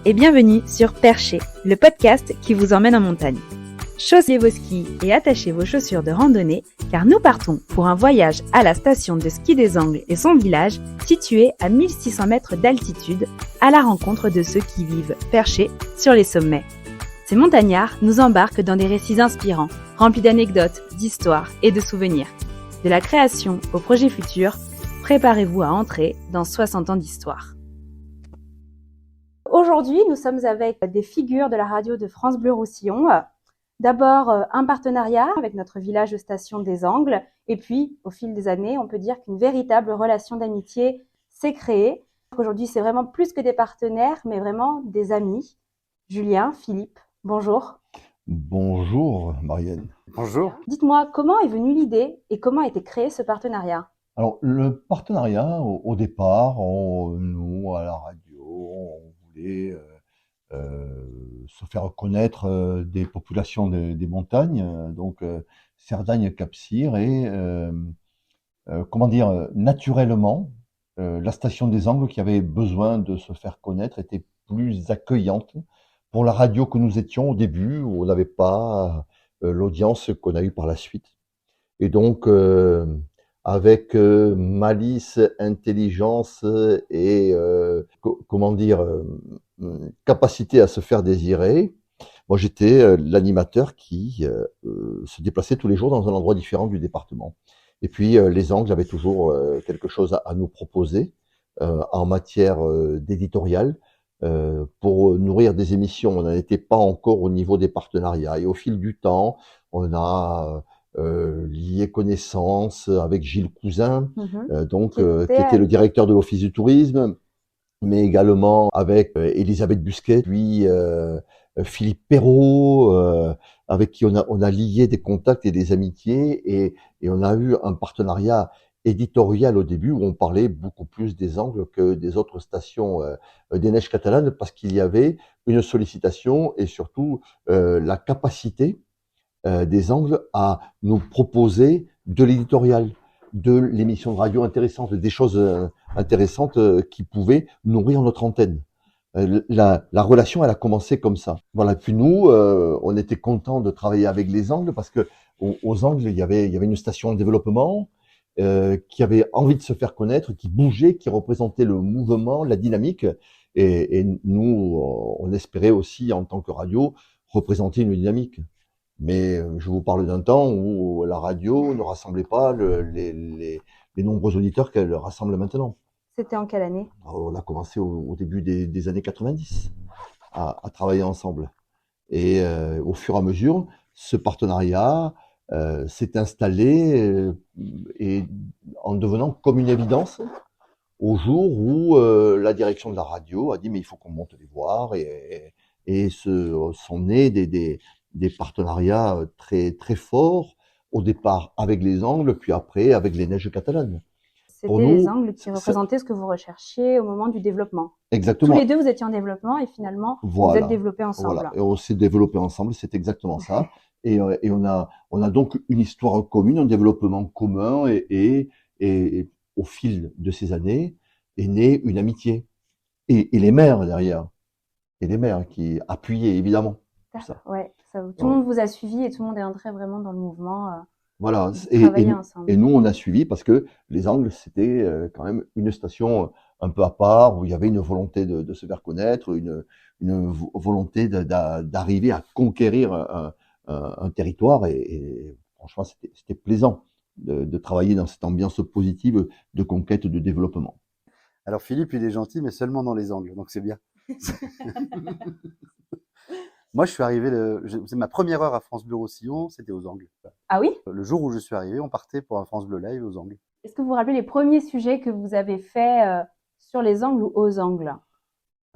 et bienvenue sur Perché, le podcast qui vous emmène en montagne. Chaussez vos skis et attachez vos chaussures de randonnée car nous partons pour un voyage à la station de ski des Angles et son village situé à 1600 mètres d'altitude à la rencontre de ceux qui vivent perchés sur les sommets. Ces montagnards nous embarquent dans des récits inspirants, remplis d'anecdotes, d'histoires et de souvenirs. De la création au projet futur, préparez-vous à entrer dans 60 ans d'histoire. Aujourd'hui, nous sommes avec des figures de la radio de France Bleu Roussillon. D'abord, un partenariat avec notre village station des Angles. Et puis, au fil des années, on peut dire qu'une véritable relation d'amitié s'est créée. Aujourd'hui, c'est vraiment plus que des partenaires, mais vraiment des amis. Julien, Philippe, bonjour. Bonjour Marianne. Bonjour. Dites-moi, comment est venue l'idée et comment a été créé ce partenariat ? Alors le partenariat, au départ, nous à la radio, on voulait se faire connaître des populations des montagnes, donc Cerdagne-Cap-Cyr et naturellement, la station des Angles qui avait besoin de se faire connaître était plus accueillante pour la radio que nous étions au début, où on n'avait pas l'audience qu'on a eue par la suite. Et donc, avec malice, intelligence et capacité à se faire désirer, moi j'étais l'animateur qui se déplaçait tous les jours dans un endroit différent du département. Et puis les Angles avaient toujours quelque chose à nous proposer en matière d'éditorial. Pour nourrir des émissions, on n'en était pas encore au niveau des partenariats. Et au fil du temps, on a lié connaissance avec Gilles Cousin, qui était le directeur de l'Office du tourisme, mais également avec Elisabeth Busquet, puis Philippe Perrault, avec qui on a lié des contacts et des amitiés, et on a eu un partenariat éditorial au début où on parlait beaucoup plus des Angles que des autres stations des Neiges catalanes, parce qu'il y avait une sollicitation et surtout la capacité des Angles à nous proposer de l'éditorial, de l'émission de radio intéressante, des choses intéressantes qui pouvaient nourrir notre antenne. La relation, elle a commencé comme ça. Voilà. Puis nous, on était contents de travailler avec les Angles parce que aux Angles, il y avait une station de développement qui avait envie de se faire connaître, qui bougeait, qui représentait le mouvement, la dynamique. Et nous, on espérait aussi, en tant que radio, représenter une dynamique. Mais je vous parle d'un temps où la radio ne rassemblait pas les nombreux auditeurs qu'elle rassemble maintenant. C'était en quelle année ? On a commencé au début des années 90 à travailler ensemble. Et au fur et à mesure, ce partenariat s'est installé et en devenant comme une évidence au jour où la direction de la radio a dit mais il faut qu'on monte les voir et sont nés des partenariats très très forts au départ avec les Angles, puis après avec les Neiges catalanes. C'était les Angles qui représentaient ce que vous recherchiez au moment du développement. Exactement. Tous les deux, vous étiez en développement et finalement, vous êtes développés ensemble. Voilà. Et on s'est développés ensemble, c'est exactement ça. Et on a donc une histoire commune, un développement commun et au fil de ces années est née une amitié. Et les maires derrière. Et les maires qui appuyaient évidemment. Ouais, tout le monde vous a suivi et tout le monde est entré vraiment dans le mouvement. Voilà, ensemble. Et nous on a suivi parce que les Angles c'était quand même une station un peu à part où il y avait une volonté de se faire connaître, une volonté d'arriver à conquérir un territoire et franchement c'était plaisant de travailler dans cette ambiance positive de conquête, de développement. Alors Philippe il est gentil mais seulement dans les Angles, donc c'est bien. Moi, je suis arrivé, c'est ma première heure à France Bleu Roussillon, c'était aux Angles. Ah oui ? Le jour où je suis arrivé, on partait pour un France Bleu Live aux Angles. Est-ce que vous vous rappelez les premiers sujets que vous avez faits sur les Angles ou aux Angles ?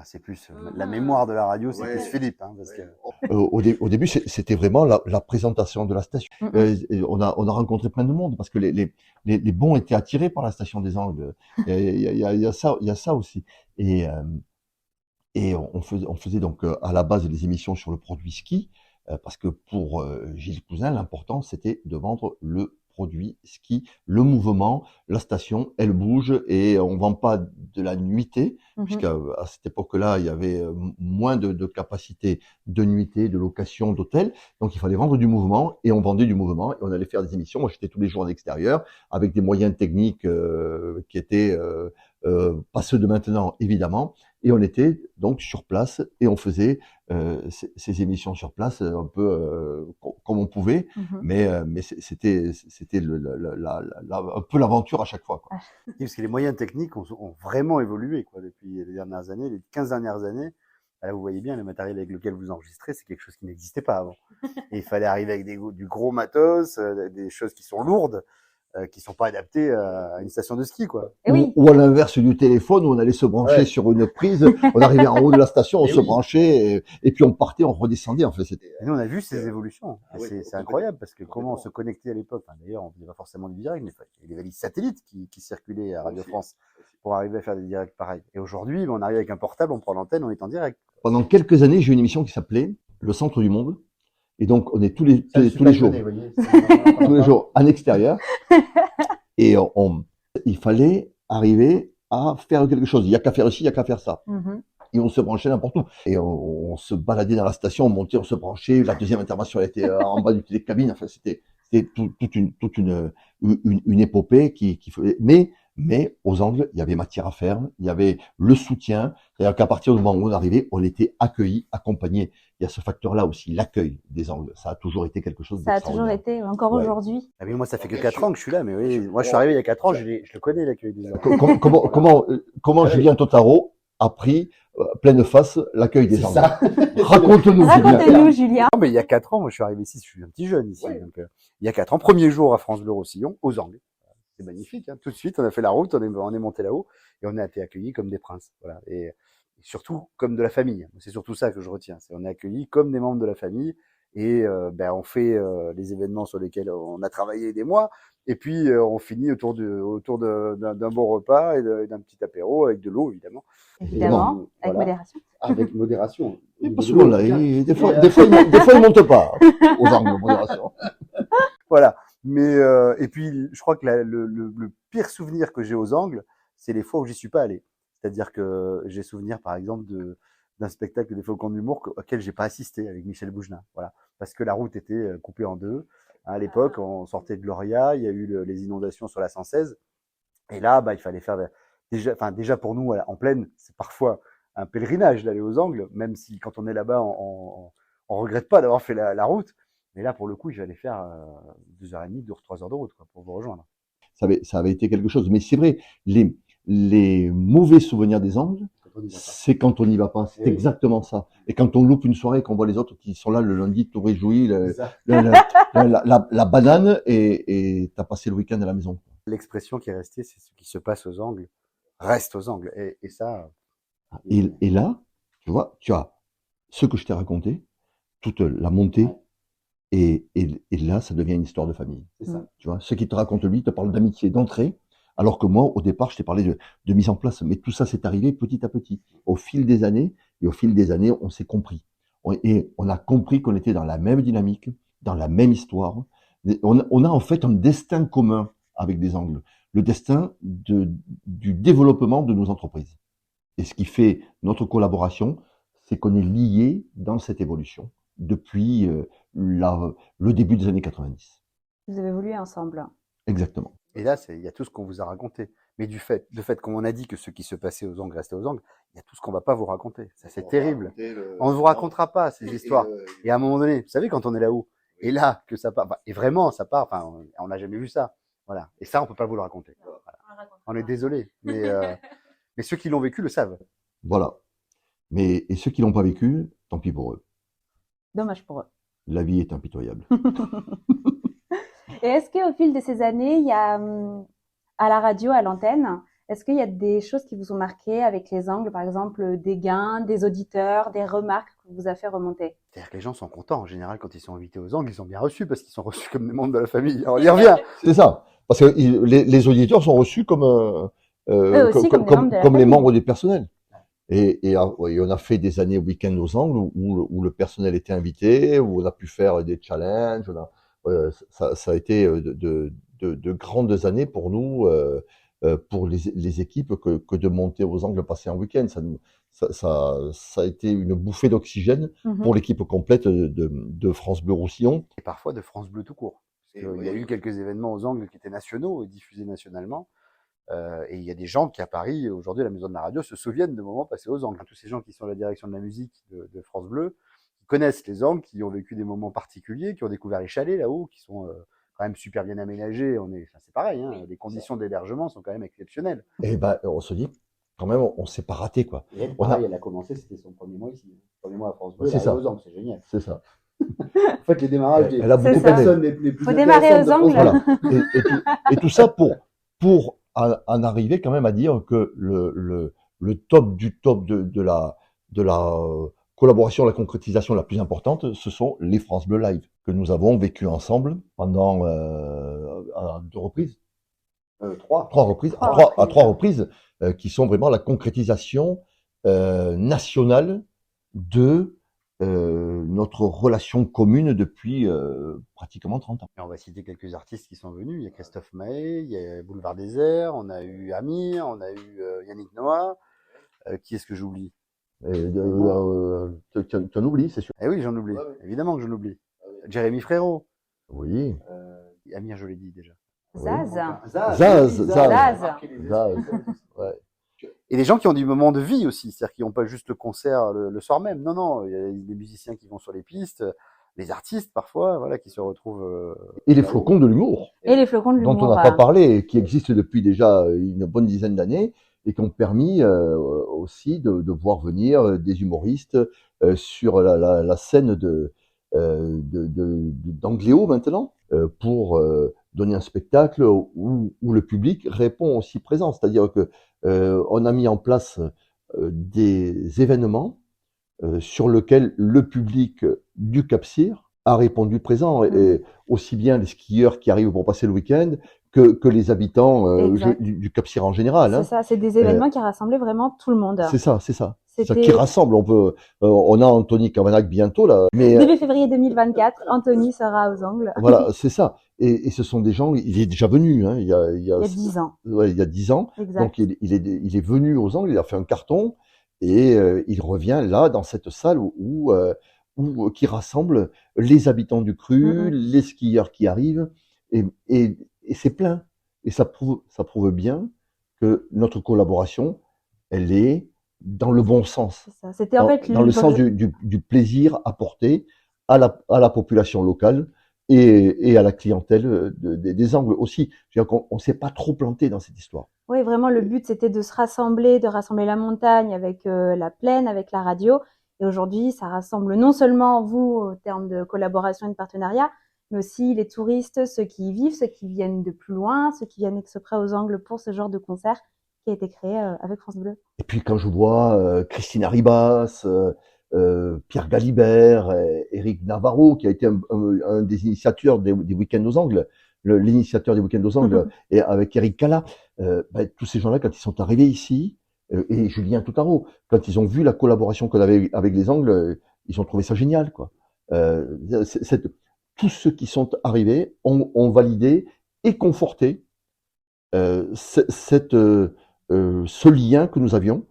C'est plus la mémoire de la radio, c'est plus Philippe. Hein, parce que... au début, c'était vraiment la présentation de la station. On a rencontré plein de monde parce que les bons étaient attirés par la station des Angles. Il y a ça aussi. Et on faisait donc à la base des émissions sur le produit ski, parce que pour Gilles Cousin, l'important c'était de vendre le produit ski, le mouvement, la station, elle bouge et on vend pas de la nuitée, puisqu'à à cette époque-là, il y avait moins de capacité de nuitée, de location, d'hôtel. Donc, il fallait vendre du mouvement et on vendait du mouvement et on allait faire des émissions. Moi, j'étais tous les jours à l'extérieur avec des moyens techniques qui étaient pas ceux de maintenant, évidemment. Et on était donc sur place et on faisait ces émissions sur place un peu comme on pouvait, mais c'était un peu l'aventure à chaque fois, quoi. Parce que les moyens techniques ont vraiment évolué, quoi, depuis les dernières années, les 15 dernières années. Là, vous voyez bien, le matériel avec lequel vous enregistrez, c'est quelque chose qui n'existait pas avant. Et il fallait arriver avec du gros matos, des choses qui sont lourdes, qui sont pas adaptées à une station de ski, quoi. Ou à l'inverse du téléphone, où on allait se brancher sur une prise, on arrivait en haut de la station, on se branchait, et puis on partait, on redescendait. En fait, c'était. Et nous, on a vu ces évolutions. C'est incroyable, parce que comment on se connectait à l'époque. Enfin, d'ailleurs, on faisait pas forcément du direct, mais il y avait des valises satellites qui circulaient à Radio France pour arriver à faire des directs pareils. Et aujourd'hui, on arrive avec un portable, on prend l'antenne, on est en direct. Pendant quelques années, j'ai eu une émission qui s'appelait Le Centre du Monde. Et donc, on est tous les jours, tous les jours en extérieur. Et il fallait arriver à faire quelque chose. Il y a qu'à faire ci, il y a qu'à faire ça. Et on se branchait n'importe où. Et on se baladait dans la station, on montait, on se branchait. La deuxième intervention, elle était en bas du télécabine. Enfin, c'était toute une épopée qui faisait. Mais aux Angles, il y avait matière à faire, il y avait le soutien. C'est-à-dire qu'à partir du moment où on arrivait, on était accueillis, accompagnés. Il y a ce facteur-là aussi, l'accueil des Angles. Ça a toujours été quelque chose d'extraordinaire. Ça a toujours été, encore aujourd'hui. Ah, mais moi, ça fait que 4 ans que je suis là, mais oui, moi, je suis arrivé il y a 4 ans, je le connais, l'accueil des Angles. Comment Julien Totaro a pris pleine face l'accueil des Angles? Raconte-nous, Julien. Non, mais il y a 4 ans, moi, je suis arrivé ici, je suis un petit jeune ici. Donc, il y a 4 ans, premier jour à France Bleu Roussillon, aux Angles. C'est magnifique, hein. Tout de suite, on a fait la route, on est monté là-haut et on a été accueillis comme des princes. Voilà. Et surtout comme de la famille. C'est surtout ça que je retiens. On est accueillis comme des membres de la famille et on fait les événements sur lesquels on a travaillé des mois et puis on finit autour d'un bon repas et d'un petit apéro avec de l'eau évidemment. Évidemment, avec modération. Avec modération. Et pas souvent là, des fois il monte pas aux Angles, modération. Voilà. Mais et puis je crois que le pire souvenir que j'ai aux Angles, c'est les fois où j'y suis pas allé. C'est-à-dire que j'ai souvenir par exemple d'un spectacle des Faucons d'humour auquel j'ai pas assisté avec Michel Bougenin. Voilà, parce que la route était coupée en deux. À l'époque, on sortait de Gloria, il y a eu les inondations sur la 116 et là il fallait faire déjà pour nous en plaine, c'est parfois un pèlerinage d'aller aux Angles, même si quand on est là-bas on regrette pas d'avoir fait la route. Mais là, pour le coup, j'allais faire 2h30, 3 heures de route, quoi, pour vous rejoindre. Ça avait été quelque chose. Mais c'est vrai, les mauvais souvenirs des Angles, c'est quand on n'y va pas. C'est exactement ça. Et quand on loupe une soirée, qu'on voit les autres qui sont là le lundi, tout réjouis, la banane, et t'as passé le week-end à la maison. L'expression qui est restée, c'est ce qui se passe aux Angles reste aux Angles. Et ça. Et là, tu vois, tu as ce que je t'ai raconté, toute la montée. Et là, ça devient une histoire de famille. C'est ça. Tu vois, ce qui te raconte lui, te parle d'amitié, d'entrée, alors que moi, au départ, je t'ai parlé de mise en place. Mais tout ça, c'est arrivé petit à petit, au fil des années. Et au fil des années, on s'est compris. Et on a compris qu'on était dans la même dynamique, dans la même histoire. On a en fait un destin commun avec des Angles. Le destin du développement de nos entreprises. Et ce qui fait notre collaboration, c'est qu'on est liés dans cette évolution depuis le début des années 90. Vous avez évolué ensemble. Exactement. Et là, il y a tout ce qu'on vous a raconté. Mais de fait, comme on a dit que ce qui se passait aux Angles restait aux Angles, il y a tout ce qu'on va pas vous raconter. Ça, c'est terrible. On ne vous racontera pas ces histoires. Et à un moment donné, vous savez, quand on est là-haut, et là, que ça part, et vraiment, ça part, on n'a jamais vu ça. Voilà. Et ça, on peut pas vous le raconter. Voilà. On est désolé. Mais ceux qui l'ont vécu le savent. Voilà. Et ceux qui l'ont pas vécu, tant pis pour eux. Dommage pour eux. La vie est impitoyable. Et est-ce qu'au fil de ces années, il y a, à la radio, à l'antenne, est-ce qu'il y a des choses qui vous ont marqué avec les Angles, par exemple des gains, des auditeurs, des remarques que vous a fait remonter? C'est-à-dire que les gens sont contents. En général, quand ils sont invités aux Angles, ils sont bien reçus parce qu'ils sont reçus comme des membres de la famille. On y revient. C'est ça. Parce que les auditeurs sont reçus comme les membres du personnel. Et on a fait des années week-end aux Angles où le personnel était invité, où on a pu faire des challenges. Ça a été de grandes années pour nous, pour les équipes, que de monter aux Angles, passer un week-end. Ça a été une bouffée d'oxygène pour l'équipe complète de France Bleu Roussillon. Et parfois de France Bleu tout court. Parce qu'il y a eu quelques événements aux Angles qui étaient nationaux et diffusés nationalement. Et il y a des gens qui, à Paris, aujourd'hui, à la Maison de la Radio, se souviennent de moments passés aux Angles. Tous ces gens qui sont à la direction de la musique de France Bleu, qui connaissent les Angles, qui ont vécu des moments particuliers, qui ont découvert les chalets là-haut, qui sont quand même super bien aménagés. C'est pareil, hein, les conditions d'hébergement sont quand même exceptionnelles. Et on se dit, quand même, on s'est pas raté, quoi. Et elle, pareil, elle a commencé, c'était son premier mois ici. Premier mois à France Bleu, c'est ça. aux Angles, c'est génial. C'est ça. En fait, les démarrages Elle a beaucoup des personnes les plus Faut démarrer aux Angles. Voilà. Et tout ça pour en arriver quand même à dire que le top du top de la collaboration, la concrétisation la plus importante, ce sont les France Bleu Live que nous avons vécu ensemble pendant à 2 reprises. 3 reprises, à 3 reprises, qui sont vraiment la concrétisation nationale de notre relation commune depuis pratiquement 30 ans. Et on va citer quelques artistes qui sont venus. Il y a Christophe Mahé, il y a Boulevard Désert, on a eu Amir, on a eu Yannick Noah. Qui est-ce que j'oublie? Tu en oublies, c'est sûr. Eh oui, j'en oublie. Évidemment que j'en oublie. Jérémy Frérot. Oui. Amir, je l'ai dit déjà. Zaz. Ouais. Et des gens qui ont du moment de vie aussi, c'est-à-dire qui n'ont pas juste le concert le soir même. Non, il y a des musiciens qui vont sur les pistes, les artistes parfois, voilà, qui se retrouvent. Et les flocons de l'humour. Et les flocons de l'humour. Dont on n'a pas parlé, et qui existent depuis déjà une bonne dizaine d'années, et qui ont permis aussi de voir venir des humoristes sur la scène d'Angléo maintenant, pour donner un spectacle où le public répond aussi présent. C'est-à-dire que on a mis en place des événements sur lesquels le public du Cap-Cyr a répondu présent, et aussi bien les skieurs qui arrivent pour passer le week-end que les habitants du Cap-Cyr en général. C'est ça, c'est des événements qui rassemblaient vraiment tout le monde. C'est ça. C'est ça qui rassemble. On a Anthony Cavanac bientôt là. Mais début février 2024, Anthony sera aux Angles. Voilà, c'est ça. Et ce sont des gens. Il est déjà venu. Hein, il y a 10 ans. Ouais, il y a 10 ans. Exact. Donc il est venu aux Angles. Il a fait un carton et il revient là dans cette salle qui rassemble les habitants du cru, les skieurs qui arrivent, et c'est plein. Et ça prouve bien que notre collaboration, elle est dans le bon sens. C'est ça. C'était en fait dans le sens du plaisir apporté à la population locale et à la clientèle des Angles aussi. Je veux dire qu'on s'est pas trop planté dans cette histoire. Oui, vraiment, le but, c'était de se rassembler, de rassembler la montagne avec la plaine, avec la radio. Et aujourd'hui, ça rassemble non seulement vous, au terme de collaboration et de partenariat, mais aussi les touristes, ceux qui y vivent, ceux qui viennent de plus loin, ceux qui viennent exprès aux Angles pour ce genre de concert qui a été créé avec France Bleu. Et puis quand je vois Christina Ribas, Pierre Galibert, Eric Navarro, qui a été un des initiateurs des week-ends aux Angles, l'initiateur des week-ends aux Angles, et avec Eric Cala, tous ces gens-là, quand ils sont arrivés ici, et Julien Toutaro, quand ils ont vu la collaboration qu'on avait avec les Angles, ils ont trouvé ça génial, quoi. Tous ceux qui sont arrivés ont validé et conforté ce lien que nous avions,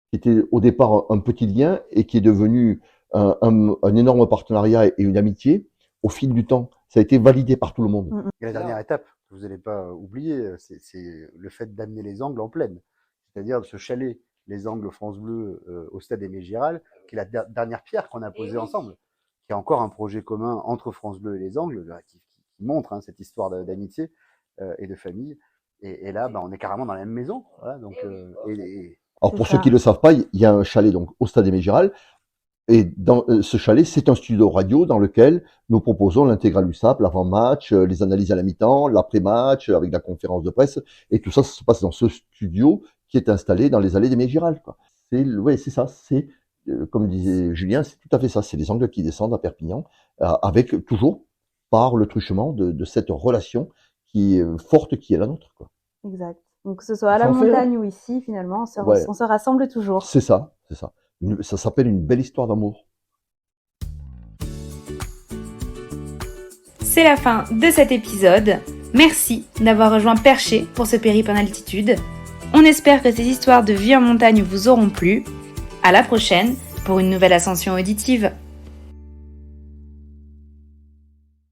qui était au départ un petit lien et qui est devenu un énorme partenariat et une amitié au fil du temps. Ça a été validé par tout le monde. Et la dernière étape, que vous n'allez pas oublier, c'est le fait d'amener les Angles en plaine. C'est-à-dire de ce chalet, les Angles France Bleu au stade Aimé Giral, qui est la dernière pierre qu'on a posée ensemble, qui est encore un projet commun entre France Bleu et les Angles, qui montre cette histoire d'amitié et de famille. Et là, on est carrément dans la même maison. Voilà, donc, alors pour ceux qui ne le savent pas, il y a un chalet donc au stade Aimé Giral. Et dans ce chalet, c'est un studio radio dans lequel nous proposons l'intégral USAP, l'avant-match, les analyses à la mi-temps, l'après-match, avec la conférence de presse. Et tout ça, ça se passe dans ce studio qui est installé dans les allées d'Aimé Giral, quoi. C'est ça. C'est, comme disait Julien, c'est tout à fait ça. C'est les Angles qui descendent à Perpignan, avec toujours par le truchement de cette relation qui est forte, qui est la nôtre, quoi. Exact. Donc que ce soit à la montagne ou ici, finalement, on se rassemble toujours. C'est ça. Ça s'appelle une belle histoire d'amour. C'est la fin de cet épisode. Merci d'avoir rejoint Perché pour ce périple en altitude. On espère que ces histoires de vie en montagne vous auront plu. À la prochaine pour une nouvelle ascension auditive.